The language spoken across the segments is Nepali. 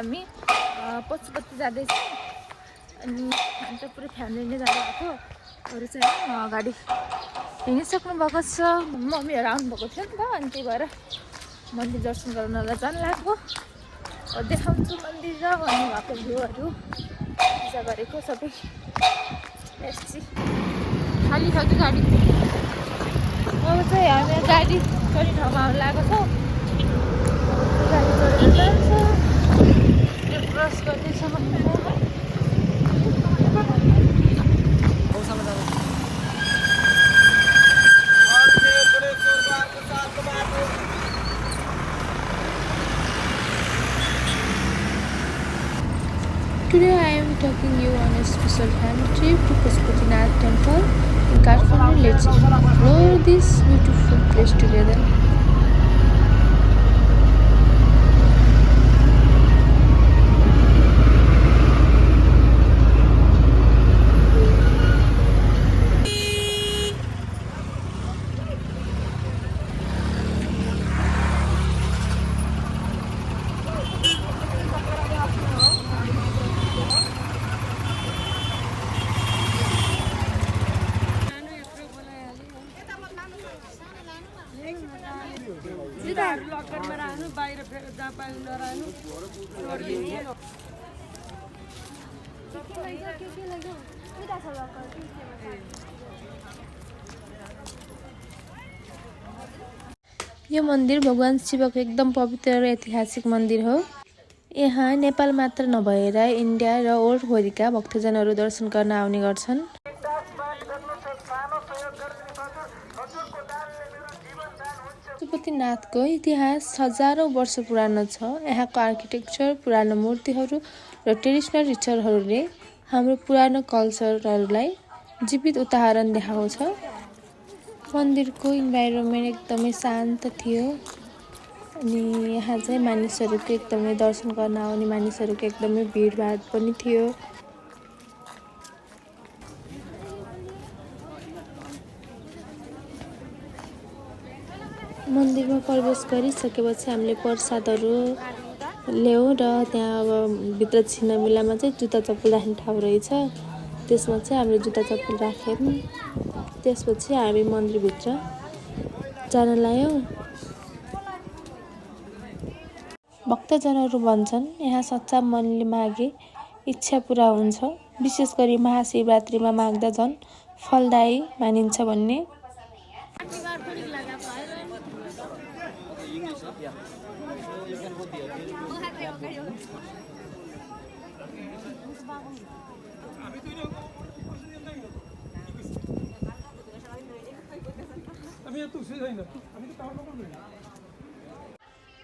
हामी पशुपति जाँदैछौँ अनि हामी त पुरै फ्यामिली नै जानुभएको अरू चाहिँ अगाडि हिँडिसक्नु भएको छ मम्मीहरू आउनुभएको थियो नि त अनि त्यही भएर मन्दिर दर्शन गर्नलाई जान लाग्यो देखाउँछु मन्दिर र भन्नुभएको भ्यूहरू पूजा गरेको सबै यसपछि खाली छ कि गाडी अब चाहिँ हामी गाडी छोरी ठाउँमा आउनु लागेको छौँ गाडी गरेर जान्छ यो क्रस गर्दैछ Today I am taking you on a special family trip to Pashupatinath temple in Kathmandu. Let's explore this beautiful place together. यो मन्दिर भगवान शिवको एकदम पवित्र र ऐतिहासिक मन्दिर हो। यहाँ नेपाल मात्र नभएर इन्डिया र ओरभरिका भक्तजनहरू दर्शन गर्न आउने गर्छन्। पशुपतिनाथको इतिहास हजारौं वर्ष पुरानो छ। यहाँको आर्किटेक्चर, पुरानो मूर्तिहरू र ट्रेडिसनल रिचुअलहरूले हाम्रो पुरानो कल्चरहरूलाई जीवित उदाहरण देखाउँछ। मन्दिरको इन्भाइरोमेन्ट एकदमै शान्त थियो अनि यहाँ चाहिँ मानिसहरूको एकदमै दर्शन गर्न आउने मानिसहरूको एकदमै भिडभाड पनि थियो। मन्दिरमा प्रवेश गरिसकेपछि हामीले प्रसादहरू ल्यायौँ र त्यहाँ अब भित्र छिनामिलामा चाहिँ जुत्ता चप्पल राख्ने ठाउँ रहेछ। त्यसमा चाहिँ हामीले जुत्ता चप्पल राख्यौँ। त्यसपछि हामी मन्दिरभित्र जान लाग्यौँ। भक्तजनहरू भन्छन् यहाँ सच्चा मनले मागे इच्छा पुरा हुन्छ। विशेष गरी महाशिवरात्रिमा माग्दा झन् फलदायी मानिन्छ भन्ने।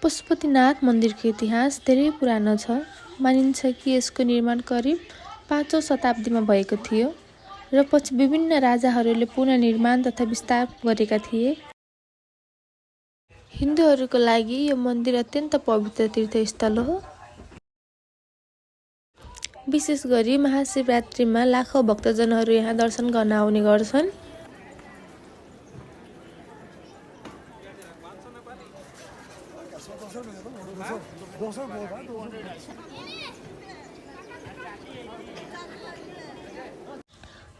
पशुपतिनाथ मन्दिरको इतिहास धेरै पुरानो छ। मानिन्छ कि यसको निर्माण करिब 5औं शताब्दीमा भएको थियो र पछि विभिन्न राजाहरूले पुनर्निर्माण तथा विस्तार गरेका थिए। हिन्दूहरूको लागि यो मन्दिर अत्यन्त पवित्र तीर्थस्थल हो। विशेष गरी महाशिवरात्रिमा लाखौं भक्तजनहरू यहाँ दर्शन गर्न आउने गर्छन्।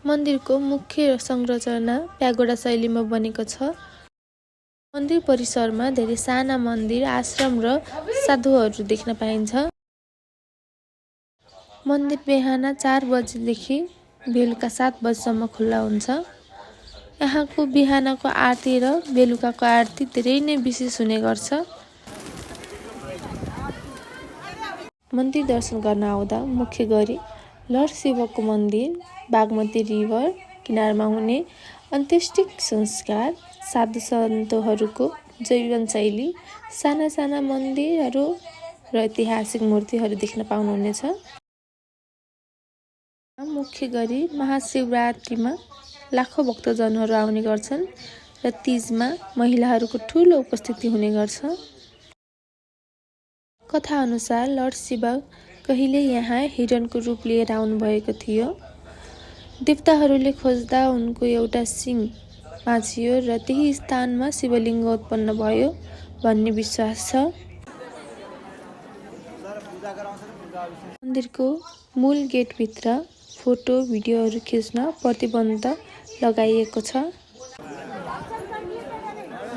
मन्दिरको मुख्य संरचना प्यागोडा शैलीमा बनेको छ। मन्दिर परिसरमा धेरै साना मन्दिर, आश्रम र साधुहरू देख्न पाइन्छ। मन्दिर बिहान 4 बजेदेखि बेलुका 7 बजेसम्म खुल्ला हुन्छ। यहाँको बिहानको आरती र बेलुकाको आरती धेरै नै विशेष हुने गर्छ। मन्दिर दर्शन गर्न आउँदा मुख्य गरी लर्ड शिवको मन्दिर, बागमती रिभर किनारमा हुने अन्त्येष्टिक संस्कार, साधु सन्तहरूको जीवनशैली, साना साना मन्दिरहरू र ऐतिहासिक मूर्तिहरू देख्न पाउनुहुनेछ। मुख्य गरी महाशिवरात्रिमा लाखौं भक्तजनहरू आउने गर्छन् र तीजमा महिलाहरूको ठूलो उपस्थिति हुने गर्छ। कथा अनुसार लर्ड शिव कहिले यहाँ हिरणको रूप लिएर आउनु भएको थियो। देवताहरूले खोज्दा उनको एउटा सिङ भाँचियो र त्यही स्थानमा शिवलिङ्ग उत्पन्न भयो भन्ने विश्वास छ। मन्दिरको मूल गेटभित्र फोटो भिडियोहरू खिच्न प्रतिबन्ध लगाइएको छ।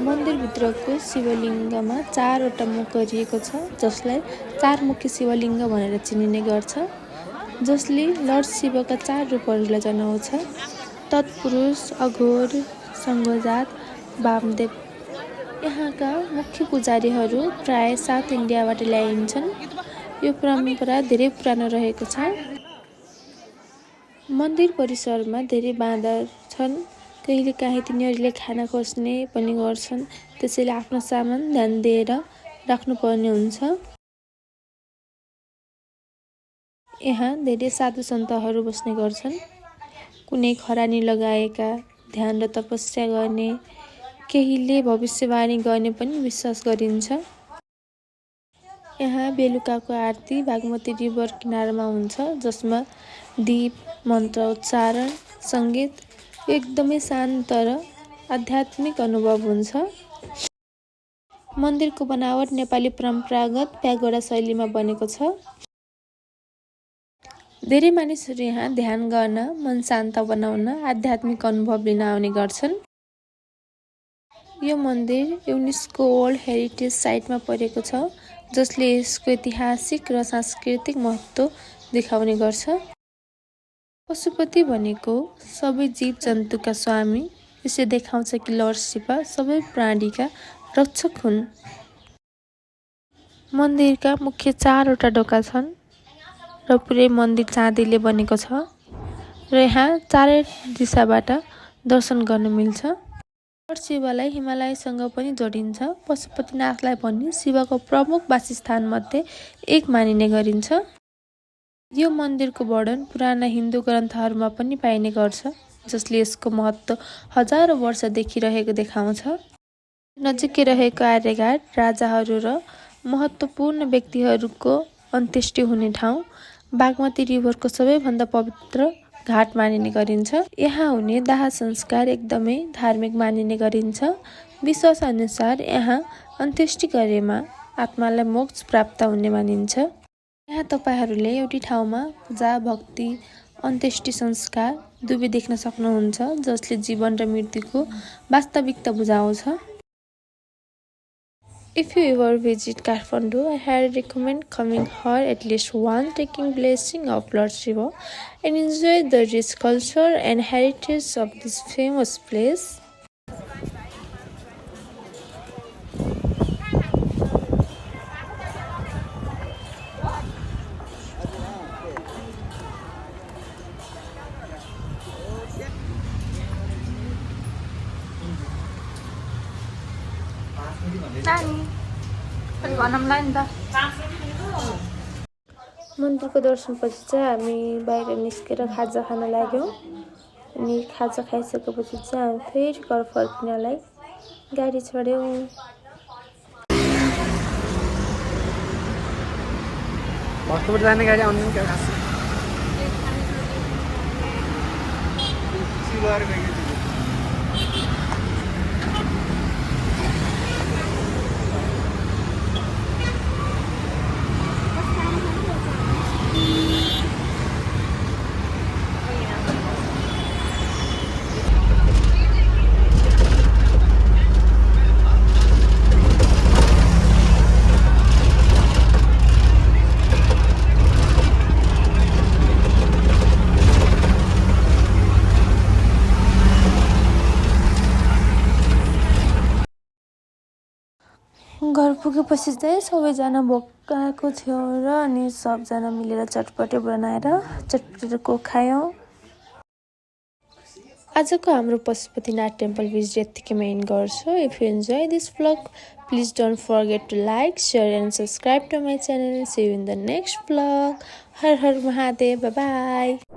मन्दिरभित्रको शिवलिङ्गमा 4 वटा मुख गरिएको छ, जसलाई 4 मुखी शिवलिङ्ग भनेर चिनिने गर्छ, जसले लर्ड शिवका 4 रूपहरूलाई जनाउँछ: तत्पुरुष, अघोर, सङ्घजात, वामदेव। यहाँका मुख्य पुजारीहरू प्राय साउथ इन्डियाबाट ल्याइन्छन्। यो परम्परा धेरै पुरानो रहेको छ। मन्दिर परिसरमा धेरै बाँदर छन्। कहिलेकाहीँ तिनीहरूले खाना खोज्ने पनि गर्छन्, त्यसैले आफ्नो सामान ध्यान दिएर राख्नुपर्ने हुन्छ। यहाँ धेरै साधु सन्तहरू बस्ने गर्छन्। कुनै खरानी लगाएका, ध्यान र तपस्या गर्ने, केहीले भविष्यवाणी गर्ने पनि विश्वास गरिन्छ। यहाँ बेलुकाको आरती बागमती रिभर किनारमा हुन्छ, जसमा दीप, मन्त्र उच्चारण, सङ्गीत एकदमै शान्त र आध्यात्मिक अनुभव हुन्छ। मन्दिरको बनावट नेपाली परम्परागत प्यागोडा शैलीमा बनेको छ। धेरै मानिसहरू यहाँ ध्यान गर्न, मन शान्त बनाउन, आध्यात्मिक अनुभव लिन आउने गर्छन्। यो मन्दिर युनेस्को वर्ल्ड हेरिटेज साइटमा परेको छ, जसले यसको ऐतिहासिक र सांस्कृतिक महत्त्व देखाउने गर्छ। पशुपति भनेको सबै जीव-जन्तुका स्वामी। यसले देखाउँछ कि लर्ड शिव सबै प्राणीका रक्षक हुन्। मन्दिरका मुख्य 4 वटा ढोका छन् र पुरै मन्दिर चाँदीले बनेको छ र यहाँ चारै दिशाबाट दर्शन गर्न मिल्छ। लर्ड शिवलाई हिमालयसँग पनि जोडिन्छ। पशुपतिनाथलाई पनि शिवको प्रमुख वासस्थानमध्ये एक मानिने गरिन्छ। यो मन्दिरको वर्णन पुराना हिन्दू ग्रन्थहरूमा पनि पाइने गर्छ, जसले यसको महत्त्व हजारौँ वर्षदेखि रहेको देखाउँछ। नजिकै रहेको आर्यघाट राजाहरू र महत्त्वपूर्ण व्यक्तिहरूको अन्त्येष्टि हुने ठाउँ बागमती रिभरको सबैभन्दा पवित्र घाट मानिने गरिन्छ। यहाँ हुने दाह संस्कार एकदमै धार्मिक मानिने गरिन्छ। विश्वास अनुसार यहाँ अन्त्येष्टि गरेमा आत्मालाई मोक्ष प्राप्त हुने मानिन्छ। यहाँ तपाईहरूले एउटै ठाउँमा पूजा, भक्ति, अन्त्येष्टि संस्कार दुवै देख्न सक्नुहुन्छ, जसले जीवन र मृत्युको वास्तविकता बुझाउँछ। If you ever visit Kathmandu, I highly recommend coming here at least once, taking blessing of Lord Shiva and enjoy the rich culture and heritage of this famous place. मन्दिरको दर्शनपछि चाहिँ हामी बाहिर निस्केर खाजा खान लाग्यौँ। अनि खाजा खाइसकेपछि चाहिँ हामी फेरि घर फर्किनलाई गाडी चढ्यौँ। जाने गाडी आउने क्या खास घर पुगेपछि चाहिँ सबैजना भोकाएको थियो र अनि सबजना मिलेर चटपटे बनाएर चटपटेको खायौँ। आजको हाम्रो पशुपतिनाथ टेम्पल भिजिट यतिकैमा एन्ड गर्छु। If you enjoy this vlog, please don't forget to like, share and subscribe to my channel. See you in the next vlog. Her her Mahadev, bye bye.